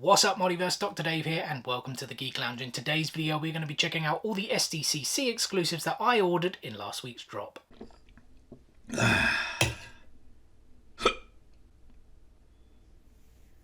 What's up, Multiverse? Dr. Dave here, and welcome to the Geek Lounge. In today's video, we're going to be checking out all the SDCC exclusives that I ordered in last week's drop.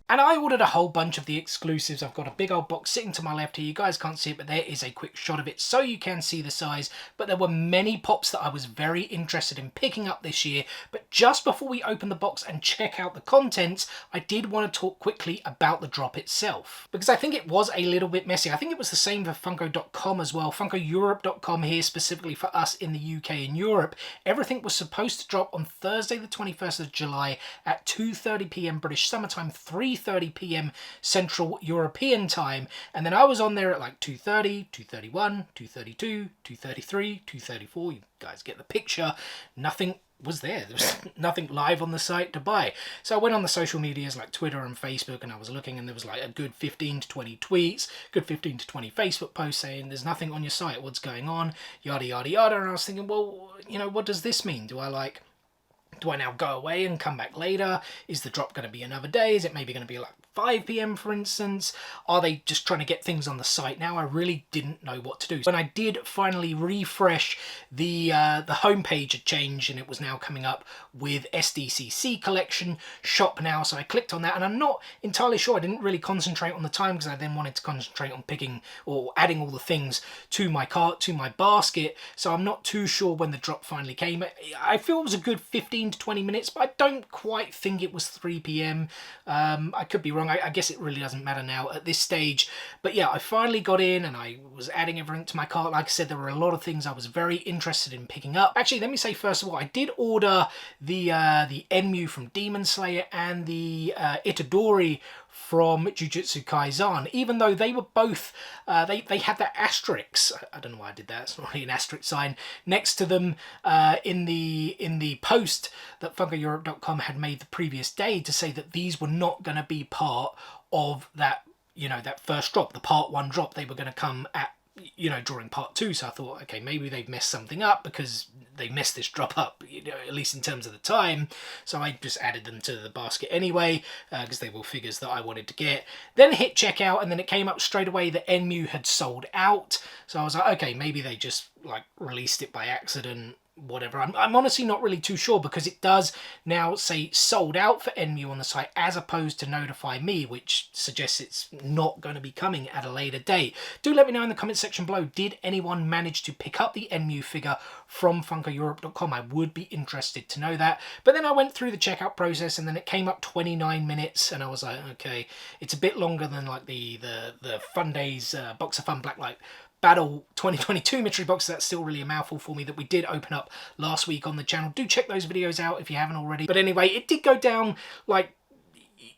And I ordered a whole bunch of the exclusives. I've got a big old box sitting to my left here. You guys can't see it, but there is a quick shot of it so you can see the size. But there were many pops that I was very interested in picking up this year. But just before we open the box and check out the contents, I did want to talk quickly about the drop itself, because I think it was a little bit messy. I think it was the same for Funko.com as well. FunkoEurope.com here, specifically for us in the UK and Europe. Everything was supposed to drop on Thursday the 21st of July at 2:30 p.m. British Summertime, 3:30 p.m. Central European Time, and then I was on there at like 2:30, 2:31, 2:32, 2:33, 2:34. You guys get the picture. Nothing was there. There was nothing live on the site to buy. So I went on the social medias like Twitter and Facebook, and I was looking, and there was like a good 15 to 20 tweets, good 15 to 20 Facebook posts saying there's nothing on your site, what's going on, yada yada yada. And I was thinking, well, you know, what does this mean? Do I now go away and come back later? Is the drop going to be another day? Is it maybe going to be like 5 p.m. for instance? Are they just trying to get things on the site now? I really didn't know what to do. When I did finally refresh, the homepage had changed and it was now coming up with SDCC collection shop now. So I clicked on that, and I'm not entirely sure. I didn't really concentrate on the time because I then wanted to concentrate on picking or adding all the things to my cart, to my basket. So I'm not too sure when the drop finally came. I feel it was a good 15 to 20 minutes, but I don't quite think it was 3 p.m. I could be wrong. I guess it really doesn't matter now at this stage. But yeah, I finally got in and I was adding everything to my cart. Like I said, there were a lot of things I was very interested in picking up. Actually, let me say first of all, I did order the Enmu from Demon Slayer and the Itadori from Jujutsu Kaisen, even though they were both, they had that asterisk, I don't know why I did that, it's not really an asterisk sign, next to them in the post that FunkoEurope.com had made the previous day to say that these were not going to be part of that, you know, that first drop, the part 1 drop. They were going to come at, you know, during part 2. So I thought, okay, maybe they've messed something up because they messed this drop up, you know, at least in terms of the time. So I just added them to the basket anyway, because they were figures that I wanted to get. Then hit checkout, and then it came up straight away that Enmu had sold out. So I was like, okay, maybe they just like released it by accident, whatever. I'm honestly not really too sure, because it does now say sold out for Enmu on the site as opposed to notify me, which suggests it's not going to be coming at a later date. Do let me know in the comment section below, did anyone manage to pick up the Enmu figure from FunkoEurope.com? I would be interested to know that. But then I went through the checkout process, and then it came up 29 minutes, and I was like, okay, it's a bit longer than like the Fun Days Box of Fun Blacklight Battle 2022 mystery box. That's still really a mouthful for me, that we did open up last week on the channel. Do check those videos out if you haven't already. But anyway, it did go down, like,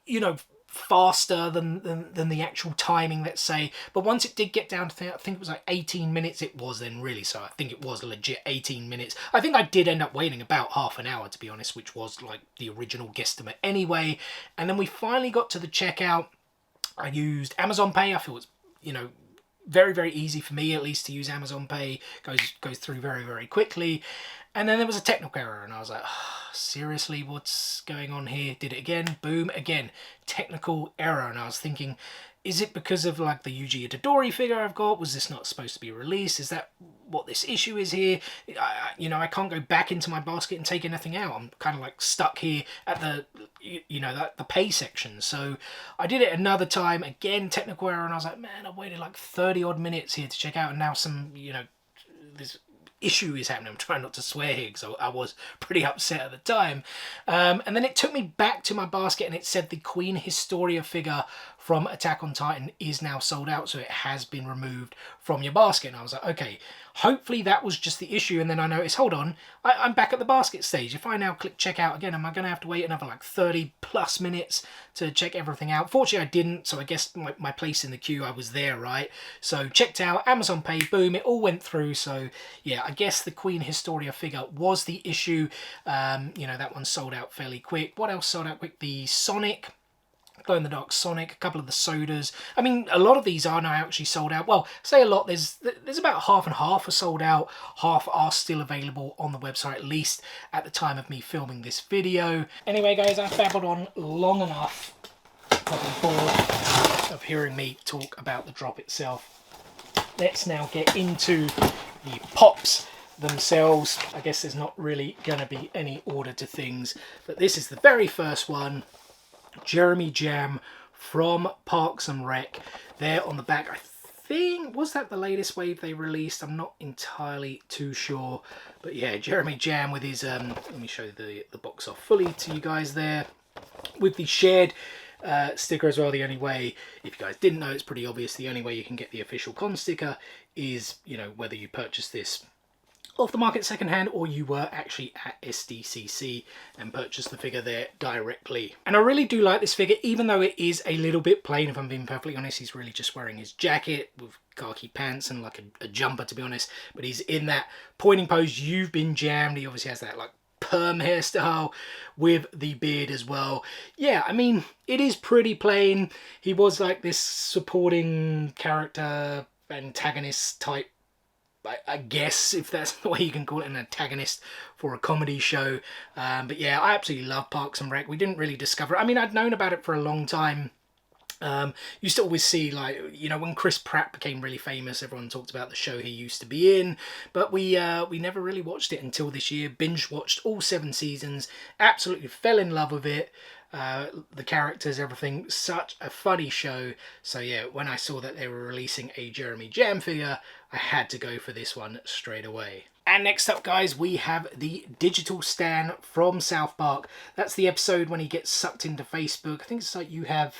you know, faster than the actual timing, let's say. But once it did get down to, I think it was like 18 minutes, it was then really, so I think it was legit 18 minutes. I think I did end up waiting about half an hour, to be honest, which was like the original guesstimate anyway. And then we finally got to the checkout. I used Amazon Pay. I feel it's, you know, very, very easy for me, at least, to use Amazon Pay. Goes through very, very quickly. And then there was a technical error, and I was like, oh, seriously, what's going on here? Did it again, boom, again, technical error. And I was thinking, is it because of like the Yuji Itadori figure I've got? Was this not supposed to be released? Is that what this issue is here? You know, I can't go back into my basket and take anything out. I'm kind of like stuck here at the, you know, the pay section. So I did it another time, again, technical error, and I was like, man, I waited like 30 odd minutes here to check out, and now some, you know, this issue is happening. I'm trying not to swear here because I was pretty upset at the time. And then it took me back to my basket, and it said the Queen Historia figure from Attack on Titan is now sold out, so it has been removed from your basket. And I was like, okay, hopefully that was just the issue. And then I noticed, hold on, I'm back at the basket stage. If I now click checkout again, am I going to have to wait another like 30 plus minutes to check everything out? Fortunately I didn't, so I guess my place in the queue, I was there, right? So checked out, Amazon Pay, boom, it all went through. So yeah, I guess the Queen Historia figure was the issue. You know, that one sold out fairly quick. What else sold out quick? The Sonic, glow-in-the-dark Sonic, a couple of the sodas. I mean, a lot of these are now actually sold out. Well, say a lot, there's about half and half are sold out. Half are still available on the website, at least at the time of me filming this video. Anyway, guys, I've babbled on long enough. Probably bored of hearing me talk about the drop itself. Let's now get into the pops themselves. I guess there's not really going to be any order to things, but this is the very first one. Jeremy Jam from Parks and Rec. There on the back, I think, was that the latest wave they released? I'm not entirely too sure, but yeah, Jeremy Jam with his let me show the box off fully to you guys there, with the shared sticker as well. The only way, if you guys didn't know, it's pretty obvious, the only way you can get the official con sticker is, you know, whether you purchase this off the market secondhand or you were actually at SDCC and purchased the figure there directly. And I really do like this figure, even though it is a little bit plain, if I'm being perfectly honest. He's really just wearing his jacket with khaki pants and like a jumper, to be honest, but he's in that pointing pose, you've been jammed. He obviously has that like perm hairstyle with the beard as well. Yeah, I mean, it is pretty plain. He was like this supporting character, antagonist type, I guess, if that's the way you can call it, an antagonist for a comedy show. But yeah, I absolutely love Parks and Rec. We didn't really discover it. I mean, I'd known about it for a long time. Used to always see, like, you know, when Chris Pratt became really famous, everyone talked about the show he used to be in, but we never really watched it until this year. Binge watched all 7 seasons, absolutely fell in love with it. The characters, everything, such a funny show. So yeah, when I saw that they were releasing a Jeremy Jam figure, I had to go for this one straight away. And next up, guys, we have the digital Stan from South Park. That's the episode when he gets sucked into Facebook. I think it's like you have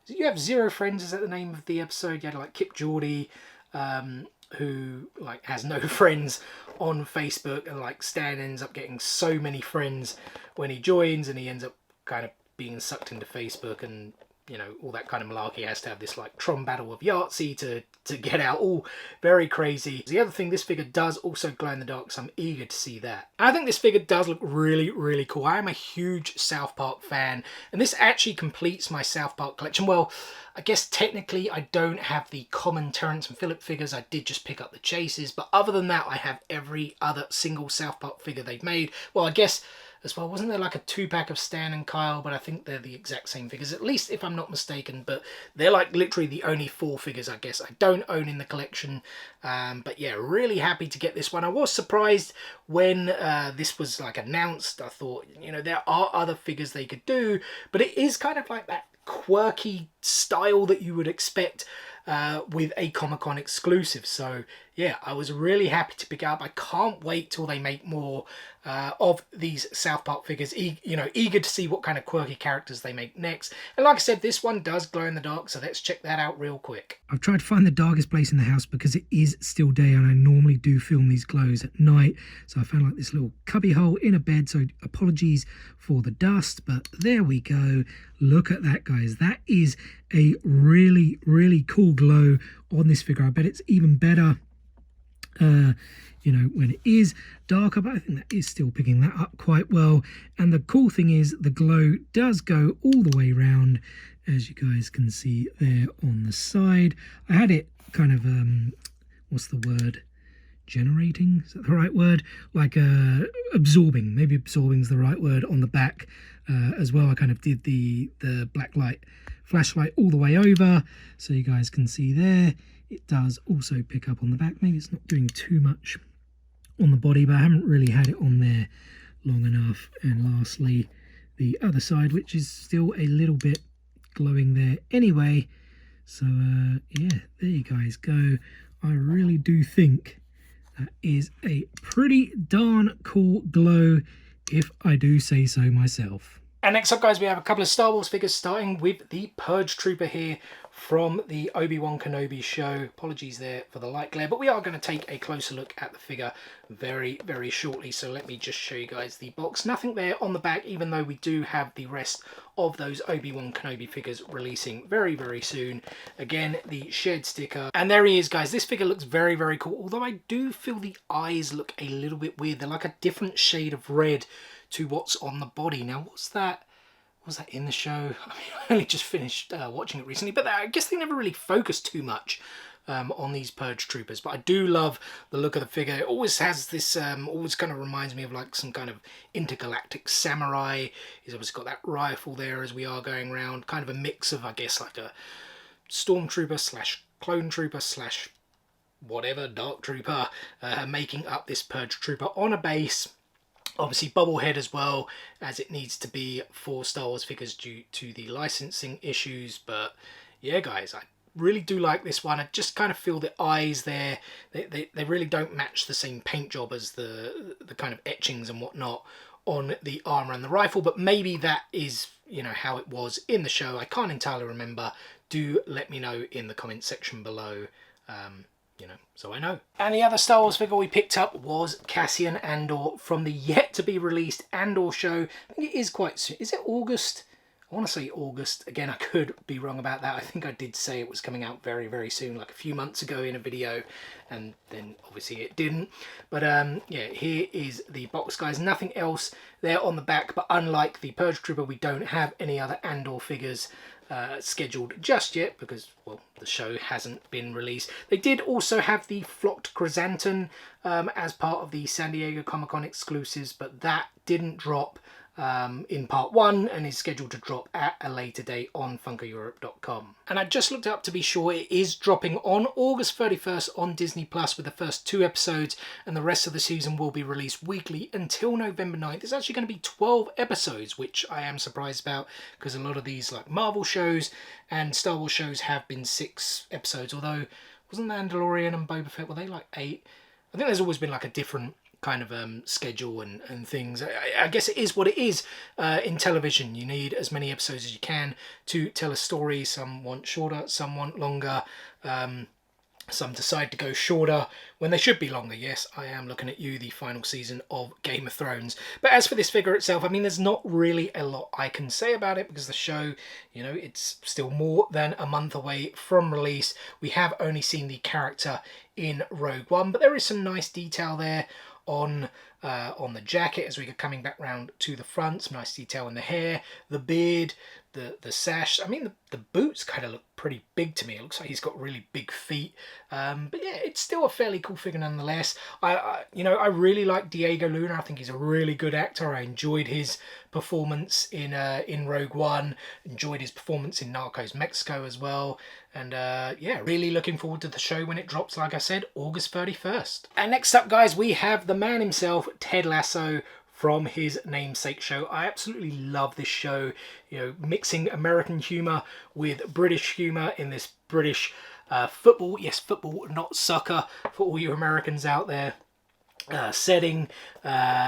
0 friends, is that the name of the episode? You had like Kip Geordie, who like has no friends on Facebook, and like Stan ends up getting so many friends when he joins, and he ends up kind of being sucked into Facebook, and you know, all that kind of malarkey. He has to have this like Tron battle of Yahtzee to get out, all very crazy. The other thing, this figure does also glow in the dark, so I'm eager to see that. I think this figure does look really, really cool. I am a huge South Park fan, and this actually completes my South Park collection. Well, I guess technically I don't have the common Terrence and Phillip figures. I did just pick up the chases, but other than that, I have every other single South Park figure they've made. Well, I guess as well, wasn't there like a 2-pack of Stan and Kyle? But I think they're the exact same figures, at least if I'm not mistaken. But they're like literally the only 4 figures I guess I don't own in the collection. But yeah, really happy to get this one. I was surprised when this was like announced. I thought, you know, there are other figures they could do, but it is kind of like that quirky style that you would expect with a Comic-Con exclusive. So yeah, I was really happy to pick up. I can't wait till they make more of these South Park figures. You know, eager to see what kind of quirky characters they make next. And like I said, this one does glow in the dark, so let's check that out real quick. I've tried to find the darkest place in the house because it is still day, and I normally do film these glows at night. So I found like this little cubby hole in a bed, so apologies for the dust, but there we go. Look at that, guys. That is a really, really cool glow on this figure. I bet it's even better you know, when it is darker, but I think that is still picking that up quite well. And the cool thing is the glow does go all the way around, as you guys can see there on the side. I had it kind of what's the word, generating, is that the right word? Like absorbing, maybe absorbing is the right word, on the back as well. I kind of did the black light flashlight all the way over, so you guys can see there. It does also pick up on the back. Maybe it's not doing too much on the body, but I haven't really had it on there long enough. And lastly, the other side, which is still a little bit glowing there anyway. So yeah, there you guys go. I really do think that is a pretty darn cool glow, if I do say so myself. And next up, guys, we have a couple of Star Wars figures, starting with the Purge Trooper here from the Obi-Wan Kenobi show. Apologies there for the light glare, but we are going to take a closer look at the figure very, very shortly. So let me just show you guys the box. Nothing there on the back, even though we do have the rest of those Obi-Wan Kenobi figures releasing very, very soon. Again, the shed sticker. And there he is, guys. This figure looks very, very cool, although I do feel the eyes look a little bit weird. They're like a different shade of red to what's on the body. Now, what's that? Was that in the show? I mean, I only just finished watching it recently, but I guess they never really focused too much on these Purge Troopers. But I do love the look of the figure. It always has this, always kind of reminds me of like some kind of intergalactic samurai. He's obviously got that rifle there as we are going around. Kind of a mix of, I guess, like a Stormtrooper slash Clone Trooper slash whatever, Dark Trooper, making up this Purge Trooper on a base. Obviously bobblehead as well, as it needs to be for Star Wars figures due to the licensing issues. But yeah, guys, I really do like this one. I just kind of feel the eyes there, they really don't match the same paint job as the kind of etchings and whatnot on the armor and the rifle, but maybe that is, you know, how it was in the show. I can't entirely remember. Do let me know in the comment section below, you know, so I know. And the other Star Wars figure we picked up was Cassian Andor from the yet to be released Andor show. I think it is quite soon. Is it August? I want to say August. Again, I could be wrong about that. I think I did say it was coming out very, very soon, like a few months ago in a video, and then obviously it didn't. But yeah, here is the box, guys. Nothing else there on the back, but unlike the Purge Trooper, we don't have any other Andor figures scheduled just yet because, well, the show hasn't been released. They did also have the Flocked Chrysanthemum as part of the San Diego Comic-Con exclusives, but that didn't drop in part 1 and is scheduled to drop at a later date on funkoeurope.com. And I just looked up to be sure, it is dropping on August 31st on Disney Plus with the first 2 episodes, and the rest of the season will be released weekly until November 9th. It's actually going to be 12 episodes, which I am surprised about because a lot of these like Marvel shows and Star Wars shows have been 6 episodes, although wasn't Mandalorian and Boba Fett, were they like 8? I think there's always been like a different kind of schedule and things. I guess it is what it is in television. You need as many episodes as you can to tell a story. Some want shorter, some want longer. Some decide to go shorter when they should be longer. Yes, I am looking at you, the final season of Game of Thrones. But as for this figure itself, I mean, there's not really a lot I can say about it because the show, you know, it's still more than a month away from release. We have only seen the character in Rogue One, but there is some nice detail there on the jacket as we get coming back round to the front. Some nice detail in the hair, the beard, the sash. I mean, the boots kind of look pretty big to me. It looks like he's got really big feet. But yeah, it's still a fairly cool figure nonetheless. You know, I really like Diego Luna. I think he's a really good actor. I enjoyed his performance in Rogue One. Enjoyed his performance in Narcos Mexico as well. And yeah, really looking forward to the show when it drops, like I said, August 31st. And next up, guys, we have the man himself, Ted Lasso, from his namesake show. I absolutely love this show, you know, mixing American humour with British humour in this British football, yes, football, not soccer, for all you Americans out there, setting,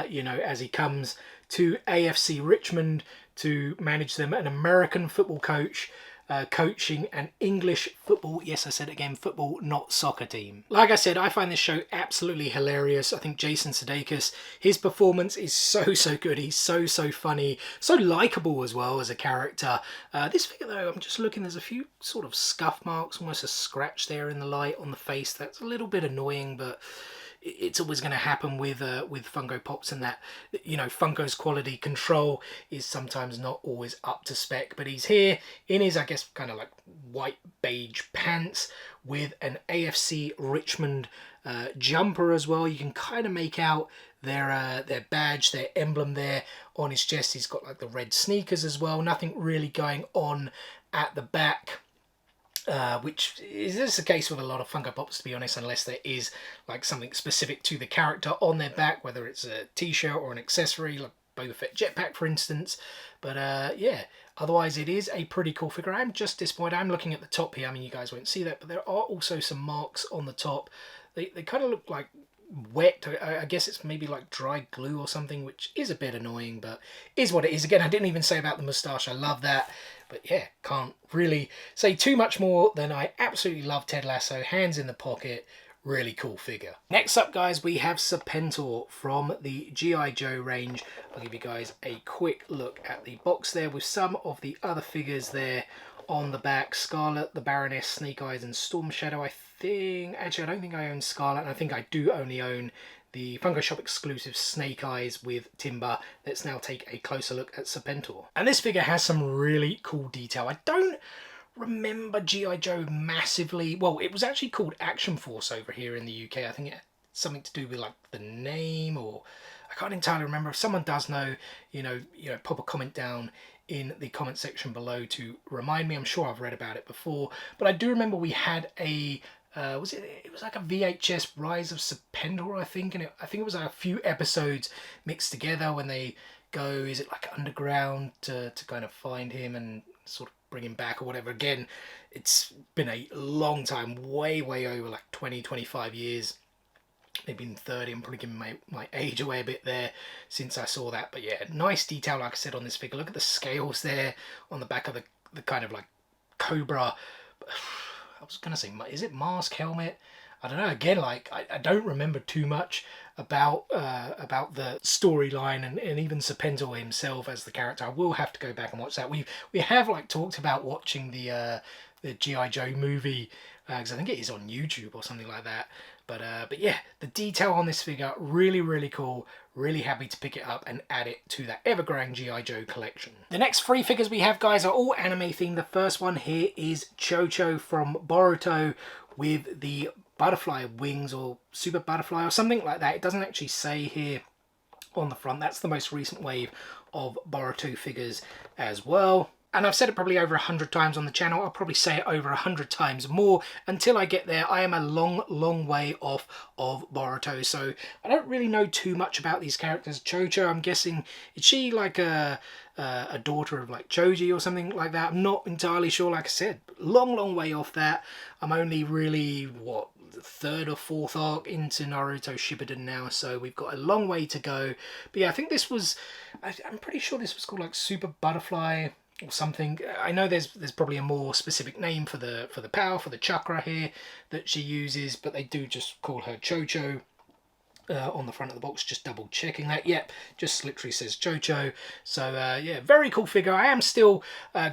you know, as he comes to AFC Richmond to manage them, an American football coach, coaching an English football, yes I said it again, football not soccer team. Like I said, I find this show absolutely hilarious. I think Jason Sudeikis, his performance is so good. He's so funny, so likable as well as a character. This figure though, I'm just looking, there's a few sort of scuff marks, almost a scratch there in the light on the face. That's a little bit annoying, but it's always going to happen with Funko Pops, and that, you know, Funko's quality control is sometimes not always up to spec. But he's here in his, I guess, kind of like white beige pants with an AFC Richmond jumper as well. You can kind of make out their badge, their emblem there on his chest. He's got like the red sneakers as well. Nothing really going on at the back. Which is this the case with a lot of Funko Pops, to be honest, unless there is like something specific to the character on their back, whether it's a t-shirt or an accessory, like Boba Fett jetpack, for instance. But yeah, otherwise it is a pretty cool figure. I'm just disappointed. I'm looking at the top here. I mean, you guys won't see that, but there are also some marks on the top. They kind of look like wet. I guess it's maybe like dry glue or something, which is a bit annoying, but is what it is. Again, I didn't even say about the moustache. I love that. But yeah, can't really say too much more than I absolutely love Ted Lasso. Hands in the pocket. Really cool figure. Next up, guys, we have Sepento from the G.I. Joe range. I'll give you guys a quick look at the box there with some of the other figures there on the back. Scarlet, the Baroness, Snake Eyes, and Storm Shadow. Actually, I don't think I own Scarlet, and I think I do only own the Funko Shop exclusive Snake Eyes with Timber. Let's now take a closer look at Sepento. And this figure has some really cool detail. I don't remember G.I. Joe massively. Well, it was actually called Action Force over here in the UK. I think it had something to do with like the name, or I can't entirely remember. If someone does know, you know, pop a comment down in the comment section below to remind me. I'm sure I've read about it before, but I do remember we had a it was like a VHS Rise of Sepento, I think, and I think it was like a few episodes mixed together when they go, is it like underground to kind of find him and sort of bring him back or whatever. Again, it's been a long time, way over like 20-25 years, maybe in 30. I'm probably giving my age away a bit there since I saw that. But yeah, nice detail, like I said, on this figure. Look at the scales there on the back of the kind of like Cobra. I was gonna say, is it mask, helmet? I don't know. Again, like I don't remember too much about the storyline and even Sepento himself as the character. I will have to go back and watch that. We have like talked about watching the G.I. Joe movie, because I think it is on YouTube or something like that. But yeah, the detail on this figure, really cool. Really happy to pick it up and add it to that ever-growing G.I. Joe collection. The next 3 figures we have, guys, are all anime themed. The first one here is Chocho from Boruto with the butterfly wings, or super butterfly or something like that. It doesn't actually say here on the front. That's the most recent wave of Boruto figures as well. And I've said it probably over 100 times on the channel. I'll probably say it over 100 times more until I get there. I am a long way off of Boruto, so I don't really know too much about these characters. Chocho, I'm guessing, is she like a daughter of like Choji or something like that? I'm not entirely sure. Like I said, long way off that. I'm only really, what, the 3rd or 4th arc into Naruto Shippuden now, so we've got a long way to go. But yeah, I think this was, I'm pretty sure this was called like Super Butterfly or something. I know there's probably a more specific name for the power, for the chakra here that she uses, but they do just call her Chocho on the front of the box. Just double checking that. Yep, just literally says Chocho. So yeah, very cool figure. I am still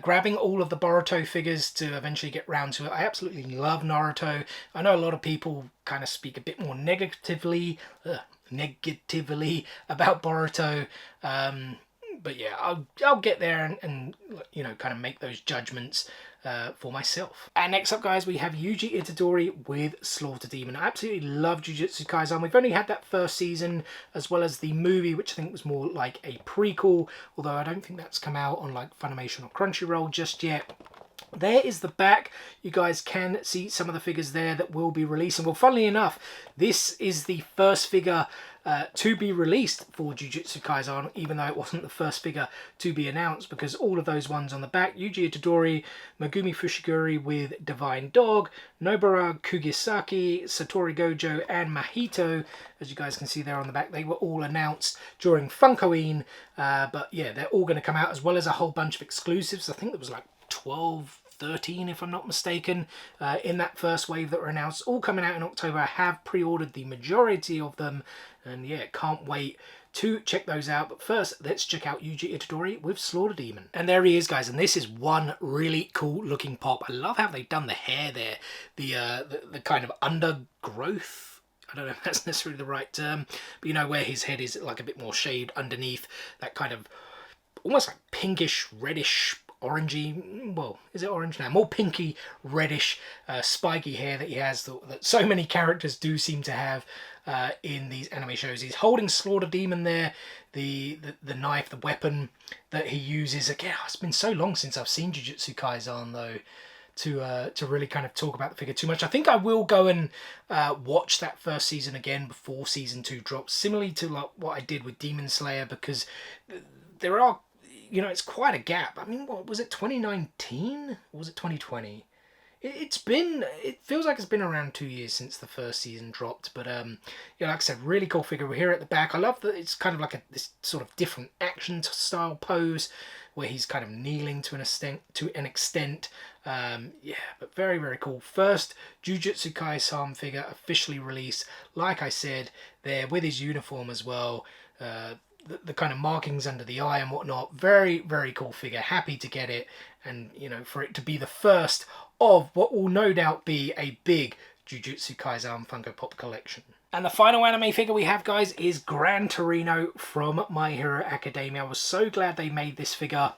grabbing all of the Boruto figures to eventually get round to it. I absolutely love Naruto. I know a lot of people kind of speak a bit more negatively about Boruto. But yeah, I'll get there and you know, kind of make those judgments for myself. And next up, guys, we have Yuji Itadori with Slaughter Demon. I absolutely love Jujutsu Kaisen. We've only had that first season, as well as the movie, which I think was more like a prequel, although I don't think that's come out on like Funimation or Crunchyroll just yet. There is the back. You guys can see some of the figures there that will be releasing. Well, funnily enough, this is the first figure to be released for Jujutsu Kaisen, even though it wasn't the first figure to be announced, because all of those ones on the back, Yuji Itadori, Megumi Fushiguri with Divine Dog, Nobara Kugisaki, Satori Gojo, and Mahito, as you guys can see there on the back, they were all announced during Funko-een, but yeah, they're all going to come out, as well as a whole bunch of exclusives. I think there was like 12, 13 if I'm not mistaken, in that first wave that were announced, all coming out in October. I have pre-ordered the majority of them, and yeah, can't wait to check those out. But first, let's check out Yuji Itadori with Slaughter Demon. And there he is, guys, and this is one really cool looking pop. I love how they've done the hair there, the kind of undergrowth. I don't know if that's necessarily the right term, but you know, where his head is like a bit more shaved underneath, that kind of almost like pinkish, reddish, orangey, well, is it orange now? More pinky, reddish, spiky hair that he has, that so many characters do seem to have in these anime shows. He's holding Slaughter Demon there, the knife, the weapon that he uses. Again, it's been so long since I've seen Jujutsu Kaisen, though, to really kind of talk about the figure too much. I think I will go and watch that first season again before season 2 drops, similarly to like what I did with Demon Slayer, because there are, you know, it's quite a gap. I mean, what was it, 2019? Or was it 2020? It feels like it's been around 2 years since the first season dropped. But yeah, like I said, really cool figure. We're here at the back. I love that it's kind of like this sort of different action style pose where he's kind of kneeling to an extent. Yeah, but very cool. First Jujutsu Kaisen figure officially released. Like I said, there with his uniform as well. The kind of markings under the eye and whatnot. Very cool figure. Happy to get it, and you know, for it to be the first of what will no doubt be a big Jujutsu Kaisen Funko Pop collection. And the final anime figure we have, guys, is Gran Torino from My Hero Academia. I was so glad they made this figure,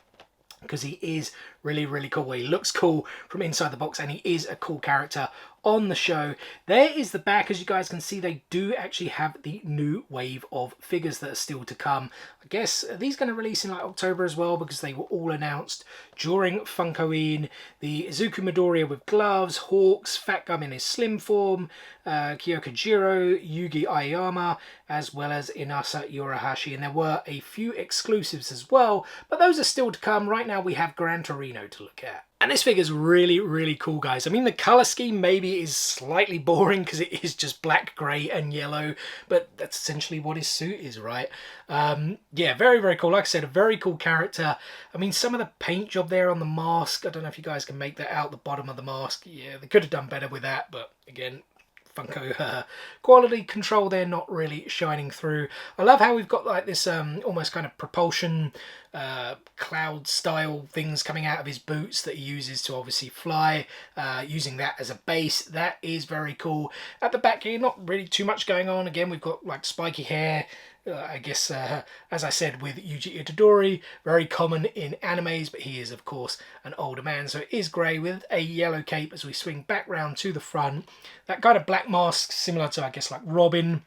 because he is really, really cool. He looks cool from inside the box, and he is a cool character on the show. There is the back. As you guys can see, they do actually have the new wave of figures that are still to come. I guess are these going to release in like October as well, because they were all announced during Funko-in. The Izuku Midoriya with gloves, Hawks, Fat Gum in his slim form, Kyoko Jiro, Yugi Aoyama, as well as Inasa Yorahashi. And there were a few exclusives as well, but those are still to come. Right now we have Gran Torino to look at. And this figure's really, really cool, guys. I mean, the colour scheme maybe is slightly boring because it is just black, grey and yellow, but that's essentially what his suit is, right? Yeah, very, very cool. Like I said, a very cool character. I mean, some of the paint job there on the mask, I don't know if you guys can make that out, the bottom of the mask. Yeah, they could have done better with that, but again, Funko quality control there not really shining through. I love how we've got like this almost kind of propulsion cloud style things coming out of his boots that he uses to obviously fly, using that as a base. That is very cool. At the back here, not really too much going on. Again, we've got like spiky hair. I guess, as I said, with Yuji Itadori, very common in animes, but he is, of course, an older man. So it is grey with a yellow cape as we swing back round to the front. That kind of black mask, similar to, I guess, like Robin.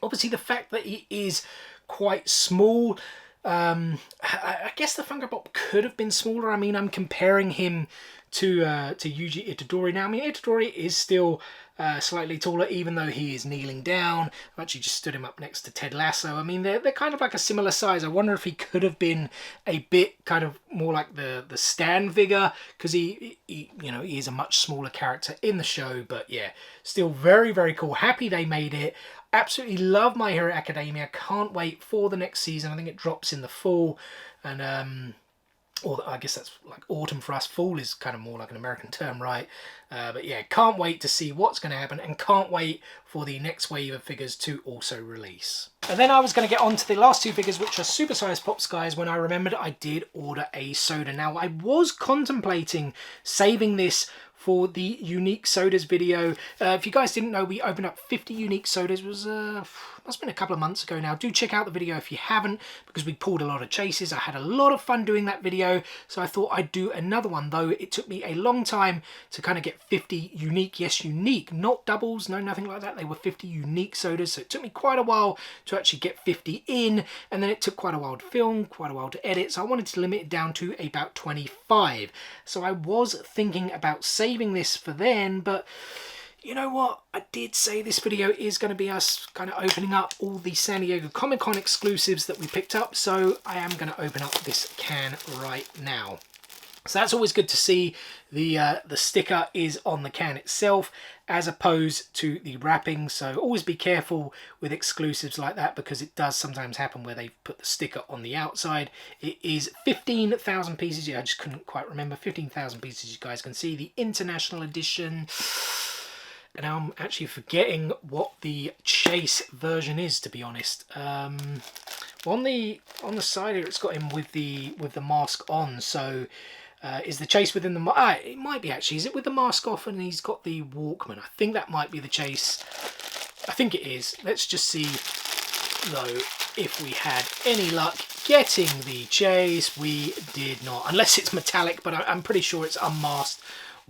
Obviously, the fact that he is quite small, I guess the Funko Pop could have been smaller. I mean, I'm comparing him to Yuji Itadori now. I mean, Itadori is still slightly taller, even though he is kneeling down. I've actually just stood him up next to Ted Lasso. I mean, they're kind of like a similar size. I wonder if he could have been a bit kind of more like the Stan figure, because he you know, he is a much smaller character in the show. But yeah, still very, very cool. Happy they made it. Absolutely love My Hero Academia. Can't wait for the next season. I think it drops in the fall, and or I guess that's like autumn for us. Fall is kind of more like an American term, right? But yeah, can't wait to see what's going to happen, and can't wait for the next wave of figures to also release. And then I was going to get on to the last two figures, which are supersized Pops, guys, when I remembered I did order a soda. Now, I was contemplating saving this for the unique sodas video. If you guys didn't know, we opened up 50 unique sodas. It was must have been a couple of months ago now. Do check out the video if you haven't, because we pulled a lot of chases. I had a lot of fun doing that video, so I thought I'd do another one, though it took me a long time to kind of get 50 unique, yes, unique, not doubles, no, nothing like that. They were 50 unique sodas, so it took me quite a while to actually get 50 in, and then it took quite a while to film, quite a while to edit, so I wanted to limit it down to about 25. So I was thinking about saving this for then, but you know what? I did say this video is going to be us kind of opening up all the San Diego Comic-Con exclusives that we picked up, so I am going to open up this can right now. So that's always good to see. The sticker is on the can itself as opposed to the wrapping, so always be careful with exclusives like that, because it does sometimes happen where they put the sticker on the outside. It is 15,000 pieces. Yeah, I just couldn't quite remember. 15,000 pieces, you guys can see. The international edition. And I'm actually forgetting what the chase version is, to be honest. On the side here, it's got him with the mask on. So is the chase within the it might be actually. Is it with the mask off and he's got the Walkman? I think that might be the chase. I think it is. Let's just see though if we had any luck getting the chase. We did not, unless it's metallic. But I'm pretty sure it's unmasked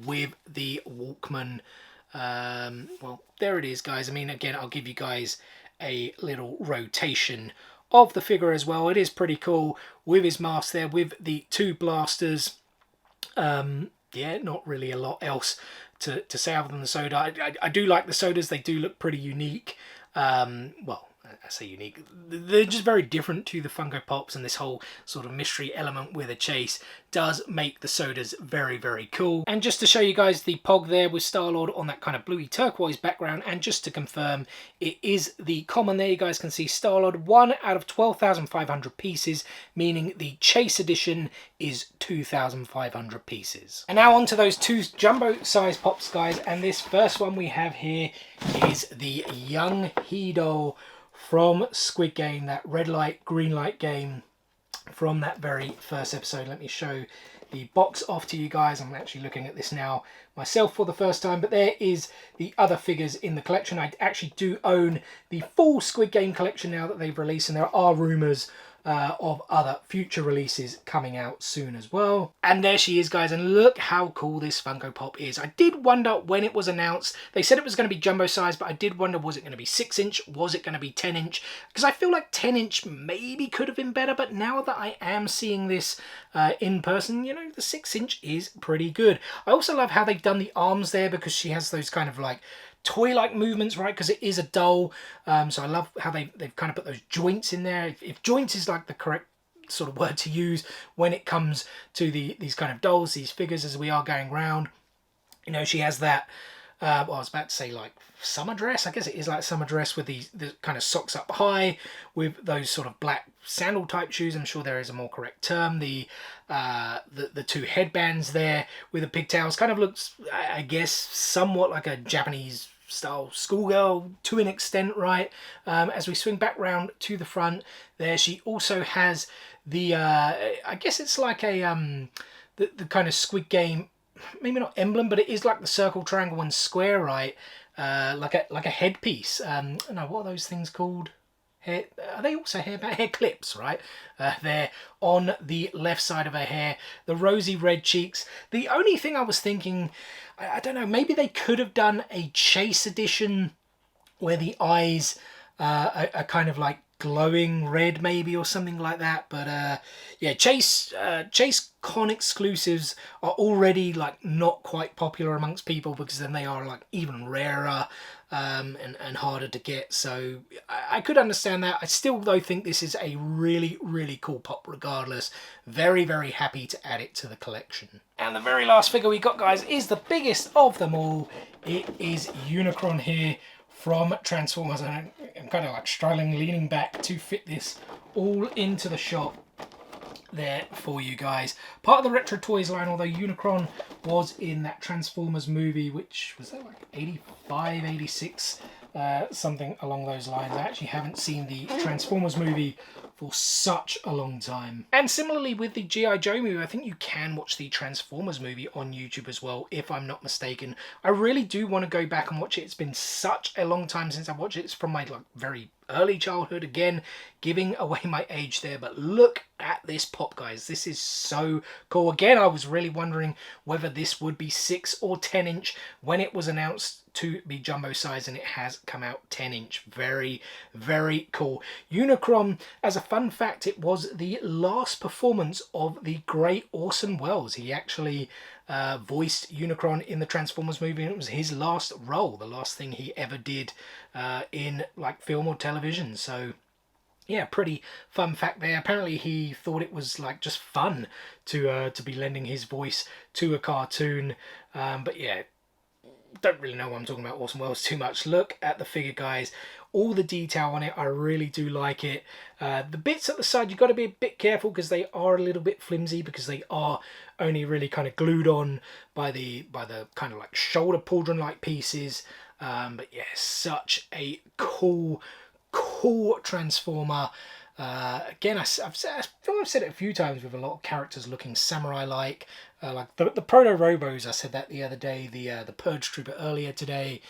with the Walkman. Well, there it is, guys. I mean, again, I'll give you guys a little rotation of the figure as well. It is pretty cool with his mask there, with the two blasters. Yeah, not really a lot else to say other than the soda. I do like the sodas. They do look pretty unique. Well, I say unique. They're just very different to the Funko Pops, and this whole sort of mystery element with a chase does make the sodas very, very cool. And just to show you guys the Pog there with Star-Lord on that kind of bluey turquoise background, and just to confirm, it is the common there. You guys can see Star-Lord, 1 out of 12,500 pieces, meaning the Chase edition is 2,500 pieces. And now on to those two jumbo size Pops, guys, and this first one we have here is the young Hedol from Squid Game, that red light, green light game from that very first episode. Let me show the box off to you guys. I'm actually looking at this now myself for the first time, but there is the other figures in the collection. I actually do own the full Squid Game collection now that they've released, and there are rumours of other future releases coming out soon as well. And there she is, guys, and look how cool this Funko Pop is. I did wonder when it was announced, they said it was going to be jumbo size, but I did wonder, was it going to be 6-inch? Was it going to be 10-inch? Because I feel like 10-inch maybe could have been better, but now that I am seeing this in person, you know, the 6-inch is pretty good. I also love how they've done the arms there, because she has those kind of like toy-like movements, right? Because it is a doll. So I love how they've kind of put those joints in there. If joints is like the correct sort of word to use when it comes to these kind of dolls, these figures, as we are going round. You know, she has that, well, I was about to say like summer dress. I guess it is like summer dress with the kind of socks up high with those sort of black sandal type shoes. I'm sure there is a more correct term. The two headbands there with the pigtails kind of looks, I guess, somewhat like a Japanese style schoolgirl to an extent, right? As we swing back round to the front there, she also has the I guess it's like a the kind of Squid Game, maybe not emblem, but it is like the circle, triangle and square, right? Like a headpiece. No, what are those things called? Hair, are they also hair clips, right? There on the left side of her hair, the rosy red cheeks. The only thing I was thinking, I don't know, maybe they could have done a Chase edition where the eyes are kind of like glowing red maybe, or something like that. But yeah, Chase Con exclusives are already like not quite popular amongst people, because then they are like even rarer and harder to get. So I could understand that. I still though think this is a really, really cool pop regardless. Very, very happy to add it to the collection. And the very last figure we got, guys, is the biggest of them all. It is Unicron here from Transformers. I'm kind of like struggling, leaning back to fit this all into the shot there for you guys. Part of the Retro Toys line, although Unicron was in that Transformers movie, which was that like 85, 86, something along those lines. I actually haven't seen the Transformers movie for such a long time. And similarly with the G.I. Joe movie, I think you can watch the Transformers movie on YouTube as well, if I'm not mistaken. I really do want to go back and watch it. It's been such a long time since I watched it. It's from my like very early childhood, again, giving away my age there. But look at this pop, guys. This is so cool. Again, I was really wondering whether this would be 6 or 10-inch when it was announced to be jumbo size, and it has come out 10-inch. Very, very cool. Unicron, as a fun fact, it was the last performance of the great Orson Welles. He actually voiced Unicron in the Transformers movie, and it was his last role, the last thing he ever did in like film or television. So yeah, pretty fun fact there. Apparently he thought it was like just fun to be lending his voice to a cartoon. But yeah, don't really know what I'm talking about Orson Welles too much. Look at the figure, guys. All the detail on it, I really do like it. The bits at the side, you've got to be a bit careful because they are a little bit flimsy, because they are only really kind of glued on by the kind of like shoulder pauldron like pieces. But yeah, such a cool Transformer. Again, I feel I've said it a few times with a lot of characters looking samurai-like. Like the Proto-Robos, I said that the other day, the Purge Trooper earlier today.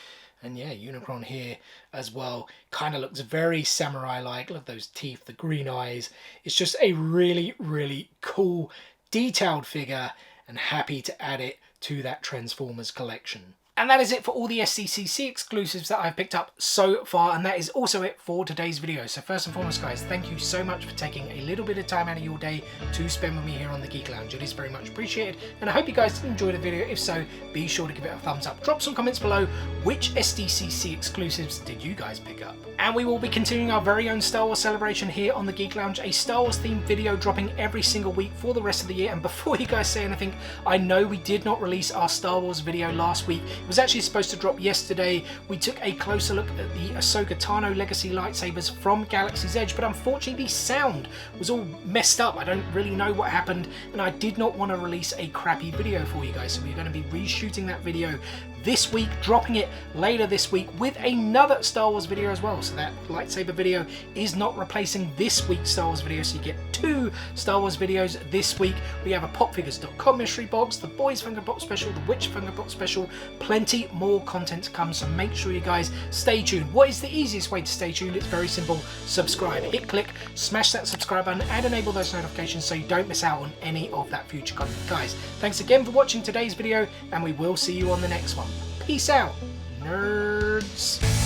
And yeah, Unicron here as well. Kind of looks very samurai-like. Look at those teeth, the green eyes. It's just a really, really cool, detailed figure, and happy to add it to that Transformers collection. And that is it for all the SDCC exclusives that I've picked up so far, and that is also it for today's video. So first and foremost, guys, thank you so much for taking a little bit of time out of your day to spend with me here on the Geek Lounge. It is very much appreciated, and I hope you guys did enjoy the video. If so, be sure to give it a thumbs up. Drop some comments below. Which SDCC exclusives did you guys pick up? And we will be continuing our very own Star Wars celebration here on the Geek Lounge, a Star Wars themed video dropping every single week for the rest of the year. And before you guys say anything, I know we did not release our Star Wars video last week. It was actually supposed to drop yesterday. We took a closer look at the Ahsoka Tano Legacy lightsabers from Galaxy's Edge, but unfortunately the sound was all messed up. I don't really know what happened, and I did not want to release a crappy video for you guys, so we're going to be reshooting that video this week, dropping it later this week with another Star Wars video as well. So that lightsaber video is not replacing this week's Star Wars video, so you get 2 Star Wars videos this week. We have a popfigures.com mystery box, the Boys Funko Pop special, the Witch Funko Pop special, plenty more content to come, so make sure you guys stay tuned. What is the easiest way to stay tuned? It's very simple. Subscribe. Hit click, smash that subscribe button and enable those notifications so you don't miss out on any of that future content. Guys, thanks again for watching today's video and we will see you on the next one. Peace out, nerds.